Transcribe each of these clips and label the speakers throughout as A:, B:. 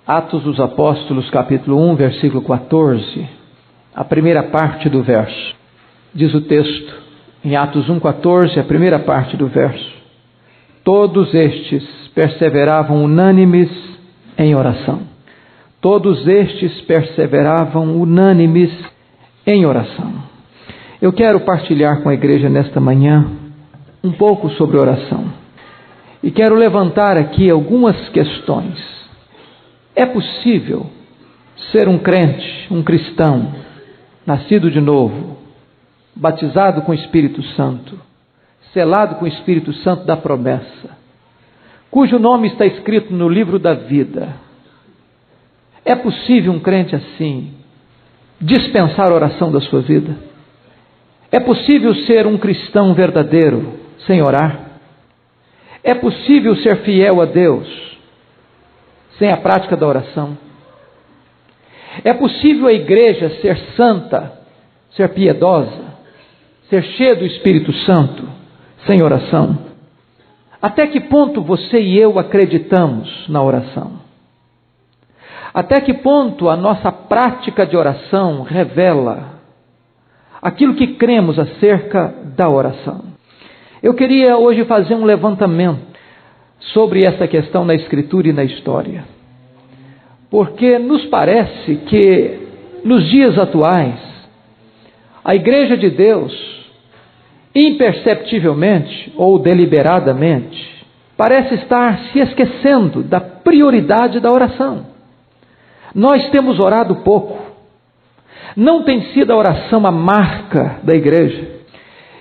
A: Atos dos Apóstolos, capítulo 1, versículo 14, a primeira parte do verso. Diz o texto, em Atos 1,14, a primeira parte do verso: todos estes perseveravam unânimes em oração. Todos estes perseveravam unânimes em oração. Eu quero partilhar com a igreja nesta manhã um pouco sobre oração. E quero levantar aqui algumas questões. É possível ser um crente, um cristão, nascido de novo, batizado com o Espírito Santo, selado com o Espírito Santo da promessa, cujo nome está escrito no livro da vida? É possível um crente assim dispensar a oração da sua vida? É possível ser um cristão verdadeiro sem orar? É possível ser fiel a Deus sem a prática da oração? É possível a igreja ser santa, ser piedosa, ser cheia do Espírito Santo, sem oração? Até que ponto você e eu acreditamos na oração? Até que ponto a nossa prática de oração revela aquilo que cremos acerca da oração? Eu queria hoje fazer um levantamento sobre essa questão na Escritura e na história, porque nos parece que nos dias atuais a Igreja de Deus, imperceptivelmente ou deliberadamente, parece estar se esquecendo da prioridade da oração. Nós temos orado pouco. Não tem sido a oração a marca da igreja.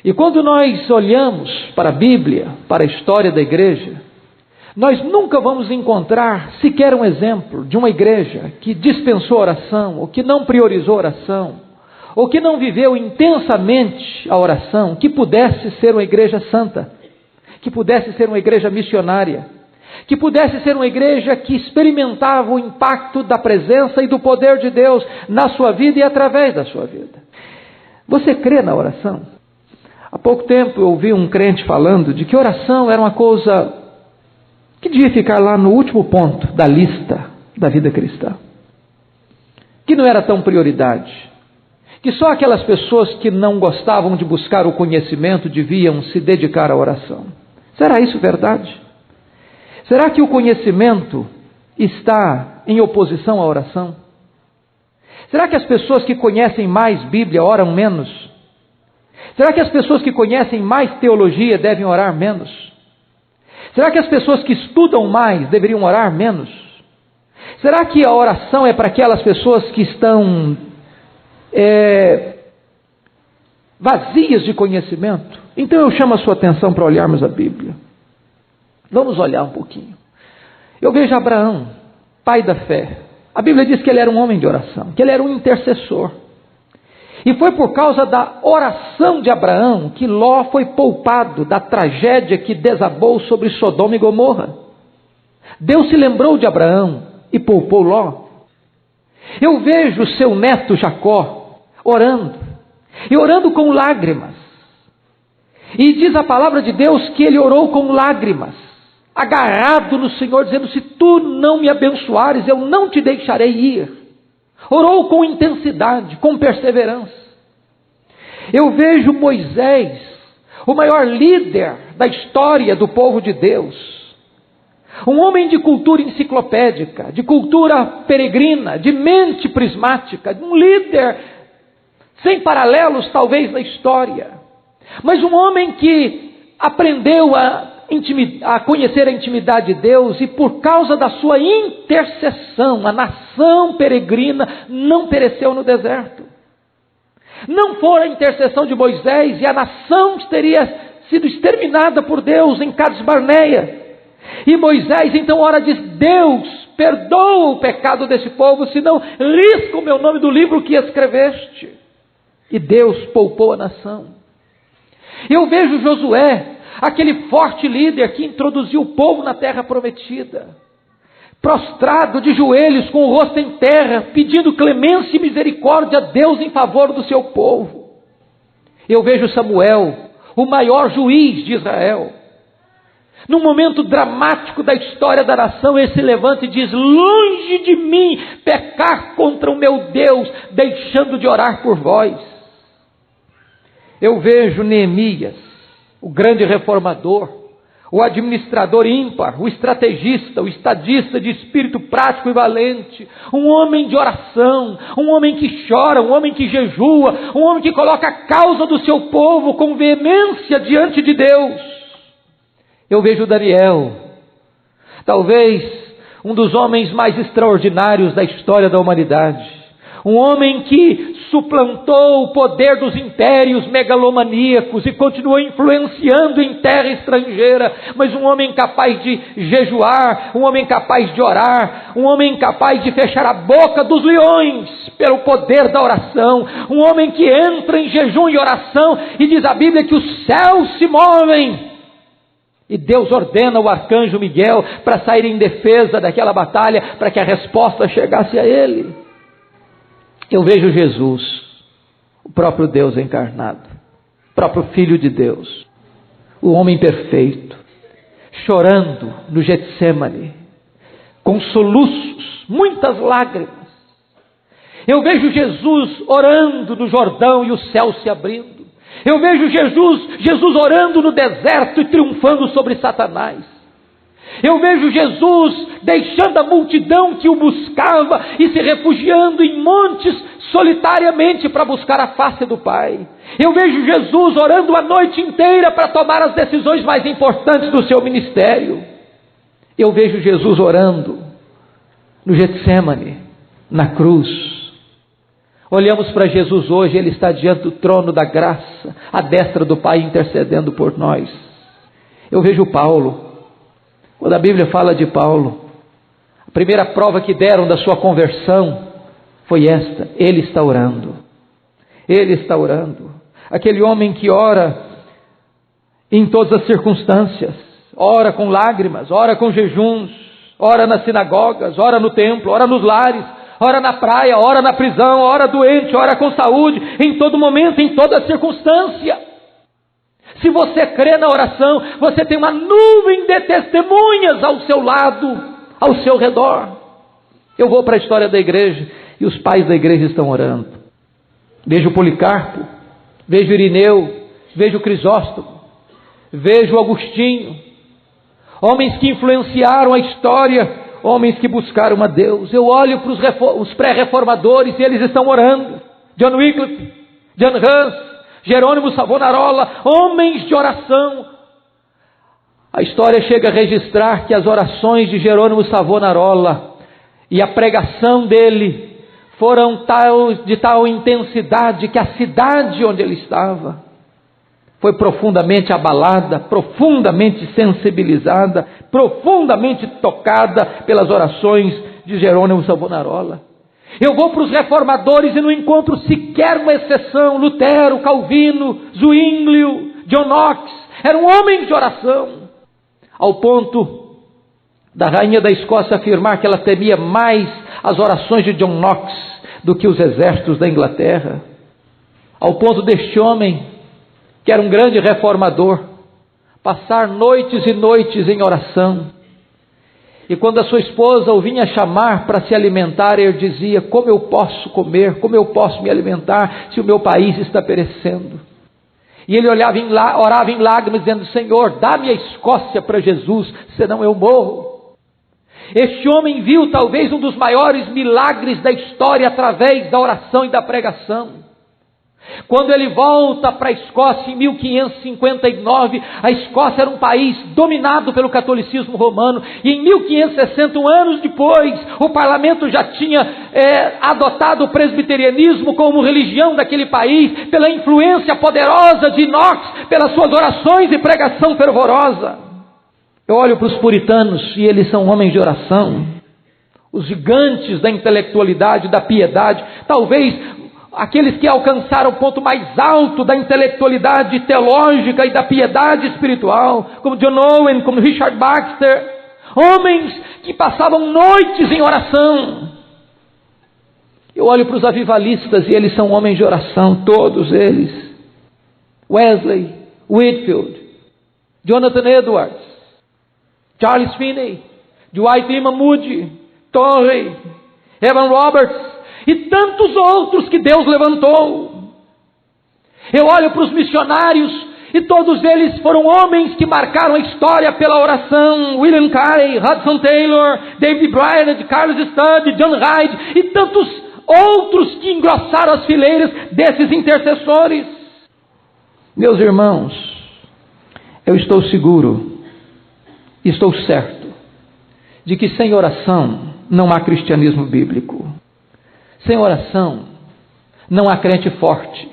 A: E quando nós olhamos para a Bíblia, para a história da igreja, nós nunca vamos encontrar sequer um exemplo de uma igreja que dispensou a oração, ou que não priorizou a oração, ou que não viveu intensamente a oração, que pudesse ser uma igreja santa, que pudesse ser uma igreja missionária, que pudesse ser uma igreja que experimentava o impacto da presença e do poder de Deus na sua vida e através da sua vida. Você crê na oração? Há pouco tempo eu ouvi um crente falando de que oração era uma coisa que devia ficar lá no último ponto da lista da vida cristã, que não era tão prioridade, que só aquelas pessoas que não gostavam de buscar o conhecimento deviam se dedicar à oração. Será isso verdade? Será que o conhecimento está em oposição à oração? Será que as pessoas que conhecem mais Bíblia oram menos? Será que as pessoas que conhecem mais teologia devem orar menos? Será que as pessoas que estudam mais deveriam orar menos? Será que a oração é para aquelas pessoas que estão vazias de conhecimento? Então eu chamo a sua atenção para olharmos a Bíblia. Vamos olhar um pouquinho. Eu vejo Abraão, pai da fé. A Bíblia diz que ele era um homem de oração, que ele era um intercessor. E foi por causa da oração de Abraão que Ló foi poupado da tragédia que desabou sobre Sodoma e Gomorra. Deus se lembrou de Abraão e poupou Ló. Eu vejo seu neto Jacó orando, e orando com lágrimas. E diz a palavra de Deus que ele orou com lágrimas, agarrado no Senhor, dizendo: se tu não me abençoares, eu não te deixarei ir. Orou com intensidade, com perseverança. Eu vejo Moisés, o maior líder da história do povo de Deus, um homem de cultura enciclopédica, de cultura peregrina, de mente prismática, um líder sem paralelos talvez na história, mas um homem que aprendeu a conhecer a intimidade de Deus, e por causa da sua intercessão, a nação peregrina não pereceu no deserto. Não fora a intercessão de Moisés, e a nação teria sido exterminada por Deus em Cades Barneia. E Moisés então ora, diz: Deus, perdoa o pecado desse povo, senão risca o meu nome do livro que escreveste. E Deus poupou a nação. Eu vejo Josué, aquele forte líder que introduziu o povo na terra prometida, prostrado de joelhos, com o rosto em terra, pedindo clemência e misericórdia a Deus em favor do seu povo. Eu vejo Samuel, o maior juiz de Israel, num momento dramático da história da nação, ele se levanta e diz: longe de mim pecar contra o meu Deus, deixando de orar por vós. Eu vejo Neemias, o grande reformador, o administrador ímpar, o estrategista, o estadista de espírito prático e valente, um homem de oração, um homem que chora, um homem que jejua, um homem que coloca a causa do seu povo com veemência diante de Deus. Eu vejo Daniel, talvez um dos homens mais extraordinários da história da humanidade, um homem que suplantou o poder dos impérios megalomaníacos e continuou influenciando em terra estrangeira, mas um homem capaz de jejuar, um homem capaz de orar, um homem capaz de fechar a boca dos leões pelo poder da oração, um homem que entra em jejum e oração e diz a Bíblia que os céus se movem. E Deus ordena o arcanjo Miguel para sair em defesa daquela batalha, para que a resposta chegasse a ele. Eu vejo Jesus, o próprio Deus encarnado, o próprio Filho de Deus, o homem perfeito, chorando no Getsêmani, com soluços, muitas lágrimas. Eu vejo Jesus orando no Jordão e o céu se abrindo. Eu vejo Jesus orando no deserto e triunfando sobre Satanás. Eu vejo Jesus deixando a multidão que o buscava e se refugiando em montes solitariamente para buscar a face do Pai. Eu vejo Jesus orando a noite inteira para tomar as decisões mais importantes do seu ministério. Eu vejo Jesus orando no Getsêmani, na cruz. Olhamos para Jesus hoje, Ele está diante do trono da graça, à destra do Pai intercedendo por nós. Eu vejo Paulo. Quando a Bíblia fala de Paulo, a primeira prova que deram da sua conversão foi esta: ele está orando. Ele está orando. Aquele homem que ora em todas as circunstâncias, ora com lágrimas, ora com jejuns, ora nas sinagogas, ora no templo, ora nos lares, ora na praia, ora na prisão, ora doente, ora com saúde, em todo momento, em toda circunstância. Se você crê na oração, você tem uma nuvem de testemunhas ao seu lado, ao seu redor. Eu vou para a história da igreja e os pais da igreja estão orando. Vejo Policarpo, vejo Irineu, vejo Crisóstomo, vejo Agostinho, homens que influenciaram a história, homens que buscaram a Deus. Eu olho para os pré-reformadores e eles estão orando. John Wycliffe, John Hus, Jerônimo Savonarola, homens de oração. A história chega a registrar que as orações de Jerônimo Savonarola e a pregação dele foram de tal intensidade que a cidade onde ele estava foi profundamente abalada, profundamente sensibilizada, profundamente tocada pelas orações de Jerônimo Savonarola. Eu vou para os reformadores e não encontro sequer uma exceção. Lutero, Calvino, Zwinglio, John Knox eram homens de oração, ao ponto da rainha da Escócia afirmar que ela temia mais as orações de John Knox do que os exércitos da Inglaterra, ao ponto deste homem, que era um grande reformador, passar noites e noites em oração. E quando a sua esposa o vinha chamar para se alimentar, ele dizia: como eu posso comer, como eu posso me alimentar, se o meu país está perecendo? E ele orava em lágrimas, dizendo: Senhor, dá-me a Escócia para Jesus, senão eu morro. Este homem viu talvez um dos maiores milagres da história através da oração e da pregação. Quando ele volta para a Escócia em 1559, a Escócia era um país dominado pelo catolicismo romano, e em 1560, anos depois, o parlamento já tinha adotado o presbiterianismo como religião daquele país, pela influência poderosa de Knox, pelas suas orações e pregação fervorosa. Eu olho para os puritanos e eles são homens de oração, os gigantes da intelectualidade, da piedade, talvez aqueles que alcançaram o ponto mais alto da intelectualidade teológica e da piedade espiritual, como John Owen, como Richard Baxter, homens que passavam noites em oração. Eu olho para os avivalistas e eles são homens de oração, todos eles. Wesley, Whitefield, Jonathan Edwards, Charles Finney, Dwight Lyman Moody, Torrey, Evan Roberts e tantos outros que Deus levantou. Eu olho para os missionários e todos eles foram homens que marcaram a história pela oração. William Carey, Hudson Taylor, David Brainerd, Carlos Studd, John Hyde e tantos outros que engrossaram as fileiras desses intercessores. Meus irmãos, eu estou seguro, estou certo, de que sem oração não há cristianismo bíblico. Sem oração não há crente forte.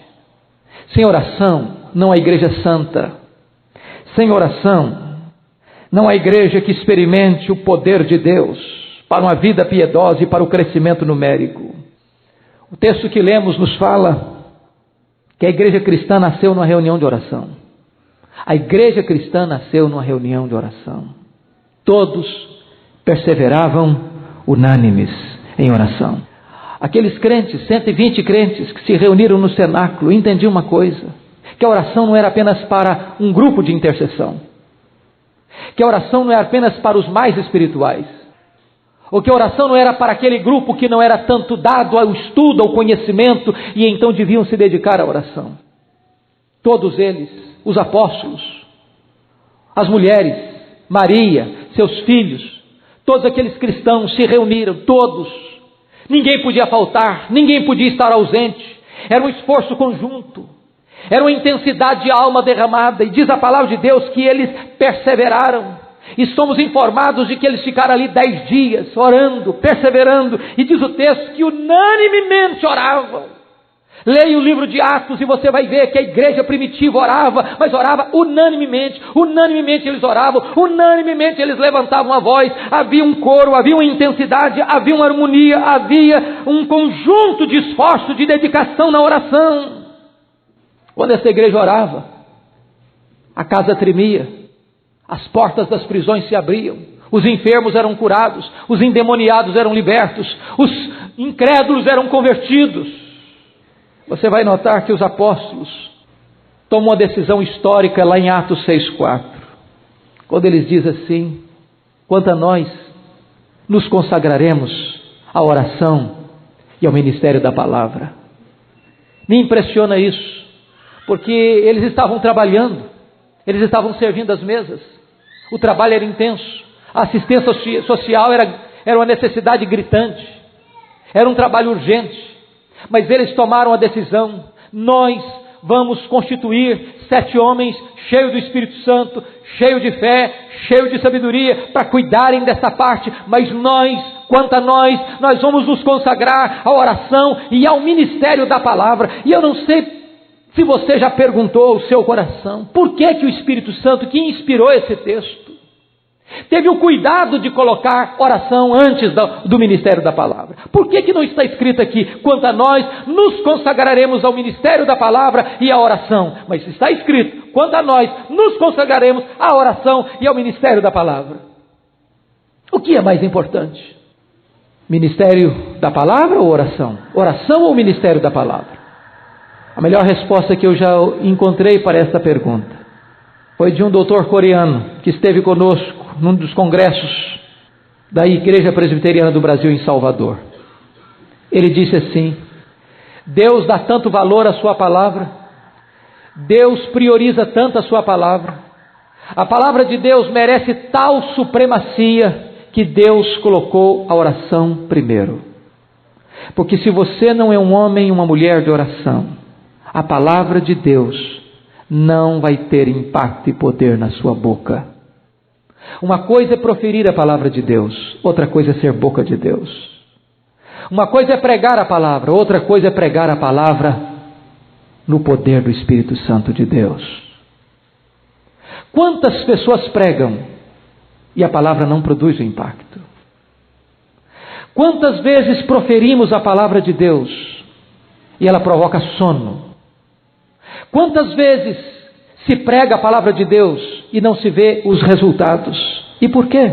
A: Sem oração não há igreja santa. Sem oração não há igreja que experimente o poder de Deus para uma vida piedosa e para o crescimento numérico. O texto que lemos nos fala que a igreja cristã nasceu numa reunião de oração. A igreja cristã nasceu numa reunião de oração. Todos perseveravam unânimes em oração. Aqueles crentes, 120 crentes que se reuniram no cenáculo, entendiam uma coisa: que a oração não era apenas para um grupo de intercessão, que a oração não era apenas para os mais espirituais, ou que a oração não era para aquele grupo que não era tanto dado ao estudo, ao conhecimento, e então deviam se dedicar à oração. Todos eles, os apóstolos, as mulheres, Maria, seus filhos, todos aqueles cristãos se reuniram, todos. Ninguém podia faltar, ninguém podia estar ausente. Era um esforço conjunto, era uma intensidade de alma derramada, e diz a palavra de Deus que eles perseveraram. E somos informados de que eles ficaram ali 10 dias, orando, perseverando, e diz o texto que unanimemente oravam. Leia o livro de Atos e você vai ver que a igreja primitiva orava, mas orava unanimemente. Unanimemente eles oravam, unanimemente eles levantavam a voz. Havia um coro, havia uma intensidade, havia uma harmonia, havia um conjunto de esforço, de dedicação na oração. Quando essa igreja orava, a casa tremia, as portas das prisões se abriam, os enfermos eram curados, os endemoniados eram libertos, os incrédulos eram convertidos. Você vai notar que os apóstolos tomam uma decisão histórica lá em Atos 6,4, quando eles dizem assim: quanto a nós, nos consagraremos à oração e ao ministério da palavra. Me impressiona isso, porque eles estavam trabalhando, eles estavam servindo as mesas, o trabalho era intenso, a assistência social era uma necessidade gritante, era um trabalho urgente, mas eles tomaram a decisão: nós vamos constituir 7 homens cheios do Espírito Santo, cheios de fé, cheios de sabedoria, para cuidarem dessa parte, mas nós, quanto a nós vamos nos consagrar à oração e ao ministério da palavra. E eu não sei se você já perguntou ao seu coração, por que o Espírito Santo, que inspirou esse texto, teve o cuidado de colocar oração antes do ministério da palavra? Por que não está escrito aqui: quanto a nós, nos consagraremos ao ministério da palavra e à oração? Mas está escrito: quanto a nós, nos consagraremos à oração e ao ministério da palavra. O que é mais importante? Ministério da palavra ou oração? Oração ou ministério da palavra? A melhor resposta que eu já encontrei para esta pergunta foi de um doutor coreano que esteve conosco num dos congressos da Igreja Presbiteriana do Brasil em Salvador. Ele disse assim: Deus dá tanto valor à sua palavra, Deus prioriza tanto a sua palavra, a palavra de Deus merece tal supremacia que Deus colocou a oração primeiro. Porque se você não é um homem e uma mulher de oração, a palavra de Deus não vai ter impacto e poder na sua boca. Uma coisa é proferir a palavra de Deus, outra coisa é ser boca de Deus. Uma coisa é pregar a palavra, outra coisa é pregar a palavra no poder do Espírito Santo de Deus. Quantas pessoas pregam e a palavra não produz o impacto? Quantas vezes proferimos a palavra de Deus e ela provoca sono? Quantas vezes se prega a palavra de Deus e não se vê os resultados? E por quê?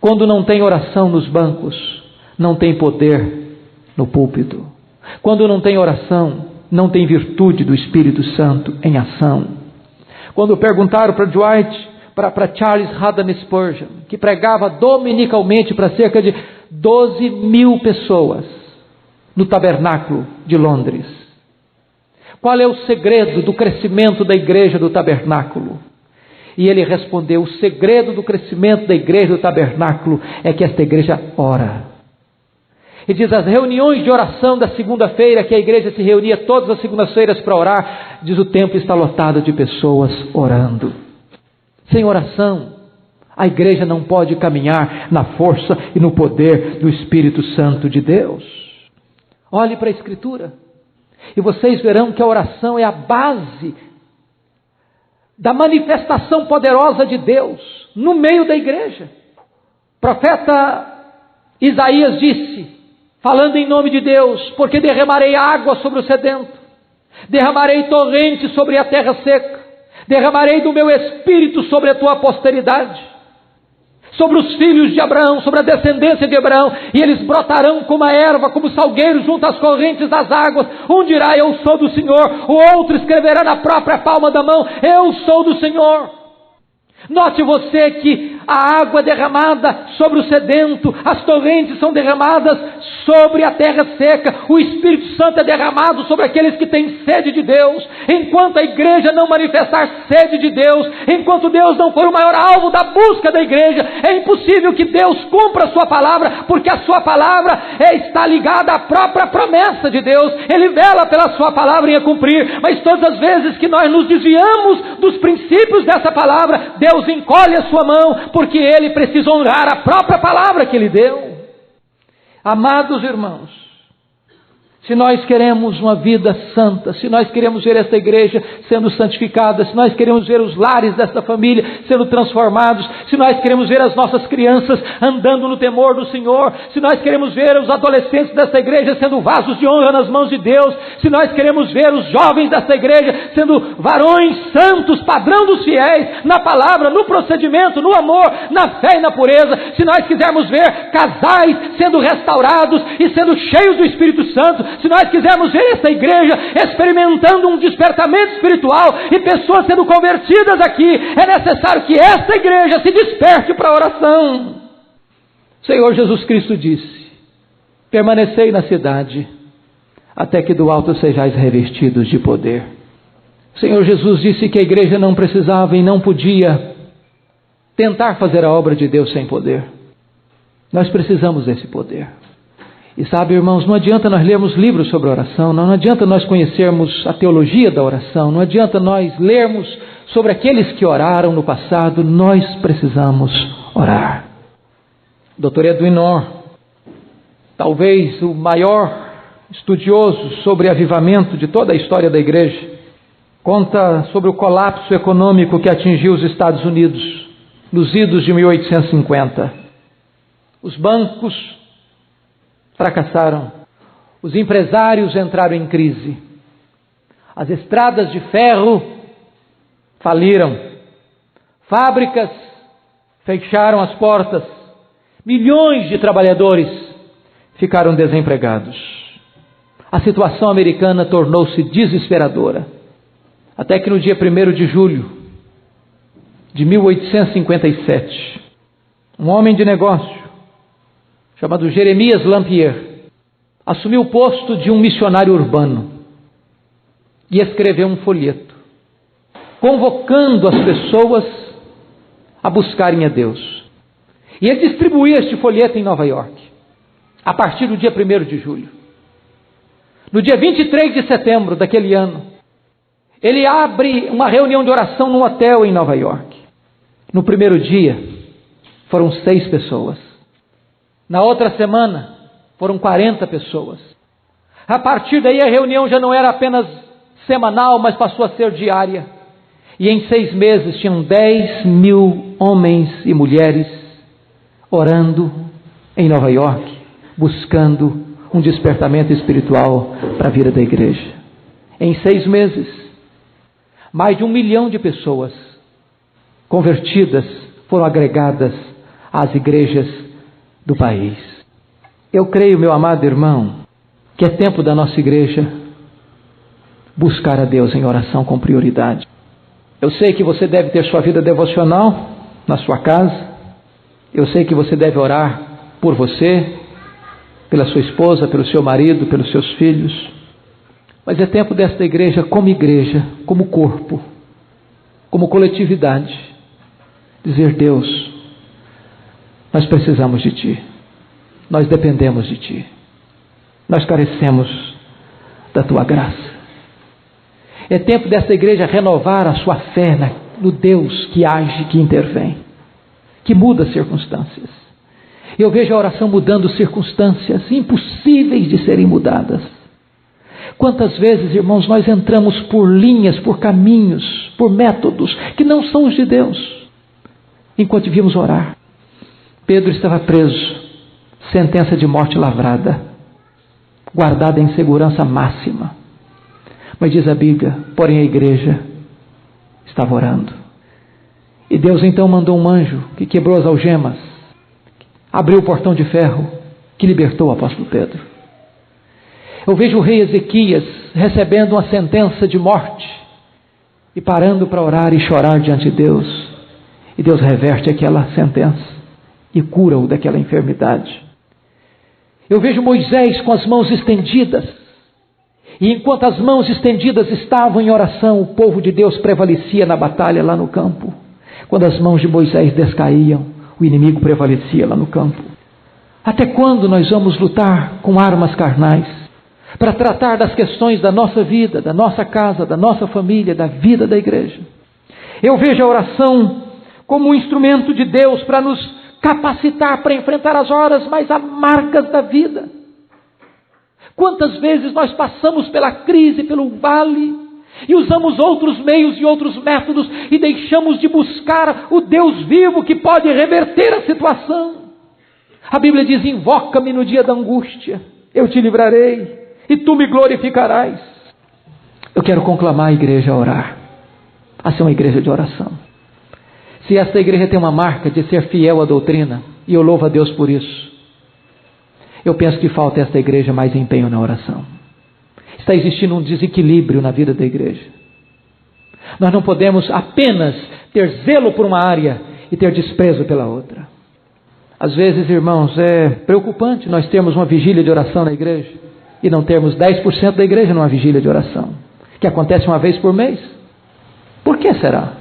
A: Quando não tem oração nos bancos, não tem poder no púlpito. Quando não tem oração, não tem virtude do Espírito Santo em ação. Quando perguntaram para Dwight para Charles Haddon Spurgeon, que pregava dominicalmente para cerca de 12 mil pessoas no tabernáculo de Londres. Qual é o segredo do crescimento da igreja do tabernáculo? E ele respondeu: o segredo do crescimento da igreja do tabernáculo é que esta igreja ora. E diz, as reuniões de oração da segunda-feira, que a igreja se reunia todas as segundas-feiras para orar, diz, o templo está lotado de pessoas orando. Sem oração, a igreja não pode caminhar na força e no poder do Espírito Santo de Deus. Olhe para a Escritura, e vocês verão que a oração é a base da manifestação poderosa de Deus no meio da igreja. O profeta Isaías disse, falando em nome de Deus, porque derramarei água sobre o sedento, derramarei torrentes sobre a terra seca, derramarei do meu espírito sobre a tua posteridade, sobre os filhos de Abraão, sobre a descendência de Abraão, e eles brotarão como a erva, como salgueiros junto às correntes das águas. Um dirá, eu sou do Senhor, o outro escreverá na própria palma da mão, eu sou do Senhor. Note você que a água é derramada sobre o sedento, as torrentes são derramadas sobre a terra seca, o Espírito Santo é derramado sobre aqueles que têm sede de Deus. Enquanto a igreja não manifestar sede de Deus, enquanto Deus não for o maior alvo da busca da igreja, é impossível que Deus cumpra a sua palavra, porque a sua palavra está ligada à própria promessa de Deus. Ele vela pela sua palavra em a cumprir, mas todas as vezes que nós nos desviamos dos princípios dessa palavra, Deus encolhe a sua mão, porque Ele precisa honrar a própria palavra que Ele deu. Amados irmãos, se nós queremos uma vida santa, se nós queremos ver esta igreja sendo santificada, se nós queremos ver os lares desta família sendo transformados, se nós queremos ver as nossas crianças andando no temor do Senhor, se nós queremos ver os adolescentes desta igreja sendo vasos de honra nas mãos de Deus, se nós queremos ver os jovens desta igreja sendo varões santos, padrão dos fiéis, na palavra, no procedimento, no amor, na fé e na pureza, se nós quisermos ver casais sendo restaurados e sendo cheios do Espírito Santo, se nós quisermos ver essa igreja experimentando um despertamento espiritual e pessoas sendo convertidas aqui, é necessário que essa igreja se desperte para a oração. O Senhor Jesus Cristo disse, permanecei na cidade, até que do alto sejais revestidos de poder. O Senhor Jesus disse que a igreja não precisava e não podia tentar fazer a obra de Deus sem poder. Nós precisamos desse poder. E sabe, irmãos, não adianta nós lermos livros sobre oração, não adianta nós conhecermos a teologia da oração, não adianta nós lermos sobre aqueles que oraram no passado, nós precisamos orar. Dr. Edwin Orr, talvez o maior estudioso sobre avivamento de toda a história da igreja, conta sobre o colapso econômico que atingiu os Estados Unidos nos idos de 1850. Os bancos fracassaram, os empresários entraram em crise, as estradas de ferro faliram, fábricas fecharam as portas, milhões de trabalhadores ficaram desempregados. A situação americana tornou-se desesperadora, até que no dia 1º de julho de 1857, um homem de negócio chamado Jeremias Lampier, assumiu o posto de um missionário urbano e escreveu um folheto, convocando as pessoas a buscarem a Deus. E ele distribuía este folheto em Nova York, a partir do dia 1º de julho. No dia 23 de setembro daquele ano, ele abre uma reunião de oração num hotel em Nova York. No primeiro dia, foram 6 pessoas. Na outra semana, foram 40 pessoas. A partir daí, a reunião já não era apenas semanal, mas passou a ser diária. E em 6 meses, tinham 10 mil homens e mulheres orando em Nova York, buscando um despertamento espiritual para a vida da igreja. Em 6 meses, mais de 1 milhão de pessoas convertidas foram agregadas às igrejas do país. Eu creio, meu amado irmão, que é tempo da nossa igreja buscar a Deus em oração com prioridade. Eu sei que você deve ter sua vida devocional, na sua casa. Eu sei que você deve orar por você, pela sua esposa, pelo seu marido, pelos seus filhos. Mas é tempo desta igreja, como corpo, como coletividade, dizer: Deus, nós precisamos de Ti, nós dependemos de Ti, nós carecemos da Tua graça. É tempo desta igreja renovar a sua fé no Deus que age, que intervém, que muda as circunstâncias. Eu vejo a oração mudando circunstâncias impossíveis de serem mudadas. Quantas vezes, irmãos, nós entramos por linhas, por caminhos, por métodos que não são os de Deus, enquanto devíamos orar. Pedro estava preso, sentença de morte lavrada, guardada em segurança máxima. Mas diz a Bíblia, porém a igreja estava orando. E Deus então mandou um anjo que quebrou as algemas, abriu o portão de ferro, que libertou o apóstolo Pedro. Eu vejo o rei Ezequias recebendo uma sentença de morte e parando para orar e chorar diante de Deus. E Deus reverte aquela sentença e cura-o daquela enfermidade. Eu vejo Moisés com as mãos estendidas. E enquanto as mãos estendidas estavam em oração, o povo de Deus prevalecia na batalha lá no campo. Quando as mãos de Moisés descaíam, o inimigo prevalecia lá no campo. Até quando nós vamos lutar com armas carnais para tratar das questões da nossa vida, da nossa casa, da nossa família, da vida da igreja? Eu vejo a oração como um instrumento de Deus para nos capacitar para enfrentar as horas mais amargas da vida. Quantas vezes nós passamos pela crise, pelo vale, e usamos outros meios e outros métodos e deixamos de buscar o Deus vivo que pode reverter a situação. A Bíblia diz: invoca-me no dia da angústia, eu te livrarei e tu me glorificarás. Eu quero conclamar a igreja a orar, a ser uma igreja de oração. Se esta igreja tem uma marca de ser fiel à doutrina, e eu louvo a Deus por isso, eu penso que falta a esta igreja mais empenho na oração. Está existindo um desequilíbrio na vida da igreja. Nós não podemos apenas ter zelo por uma área e ter desprezo pela outra. Às vezes, irmãos, é preocupante nós termos uma vigília de oração na igreja e não termos 10% da igreja numa vigília de oração, que acontece uma vez por mês. Por que será?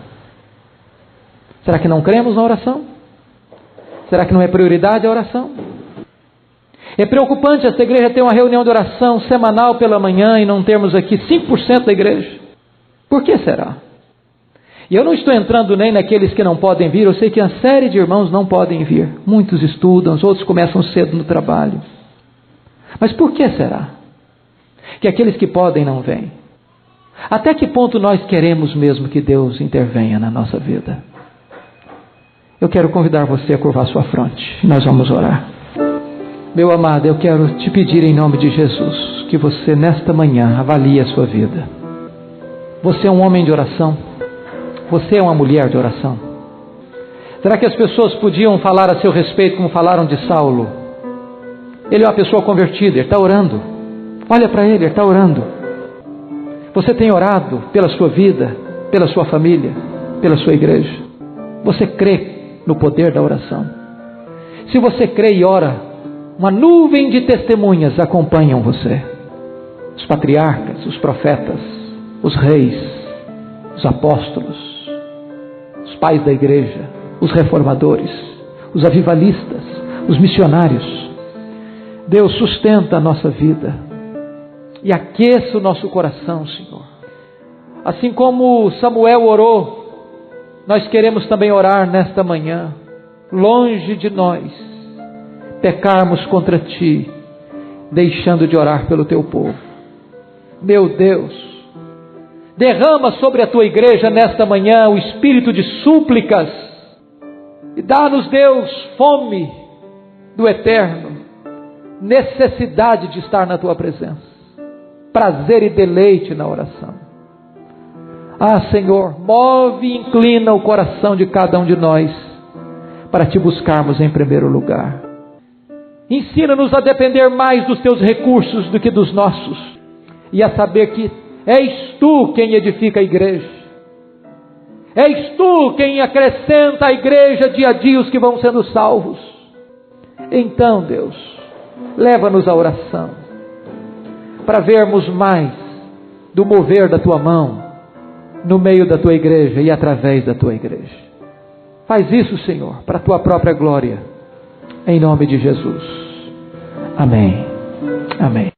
A: Será que não cremos na oração? Será que não é prioridade a oração? É preocupante esta igreja ter uma reunião de oração semanal pela manhã e não termos aqui 5% da igreja. Por que será? E eu não estou entrando nem naqueles que não podem vir. Eu sei que uma série de irmãos não podem vir. Muitos estudam, outros começam cedo no trabalho. Mas por que será que aqueles que podem não vêm? Até que ponto nós queremos mesmo que Deus intervenha na nossa vida? Eu quero convidar você a curvar sua fronte. Nós vamos orar. Meu amado, eu quero te pedir em nome de Jesus que você nesta manhã avalie a sua vida. Você é um homem de oração? Você é uma mulher de oração? Será que as pessoas podiam falar a seu respeito como falaram de Saulo? Ele é uma pessoa convertida, ele está orando. Olha para ele está orando. Você tem orado pela sua vida, pela sua família, pela sua igreja? Você crê no poder da oração? Se você crê e ora, uma nuvem de testemunhas acompanham você. Os patriarcas, os profetas, os reis, os apóstolos, os pais da igreja, os reformadores, os avivalistas, os missionários. Deus sustenta a nossa vida e aqueça o nosso coração, Senhor. Assim como Samuel orou, nós queremos também orar nesta manhã, longe de nós pecarmos contra Ti, deixando de orar pelo Teu povo. Meu Deus, derrama sobre a Tua igreja nesta manhã o espírito de súplicas e dá-nos, Deus, fome do eterno, necessidade de estar na Tua presença, prazer e deleite na oração. Ah, Senhor, move e inclina o coração de cada um de nós para Te buscarmos em primeiro lugar. Ensina-nos a depender mais dos Teus recursos do que dos nossos, e a saber que és Tu quem edifica a igreja. És Tu quem acrescenta à igreja dia a dia os que vão sendo salvos. Então, Deus, leva-nos à oração, para vermos mais do mover da Tua mão, no meio da Tua igreja e através da Tua igreja. Faz isso, Senhor, para a Tua própria glória, em nome de Jesus. Amém. Amém.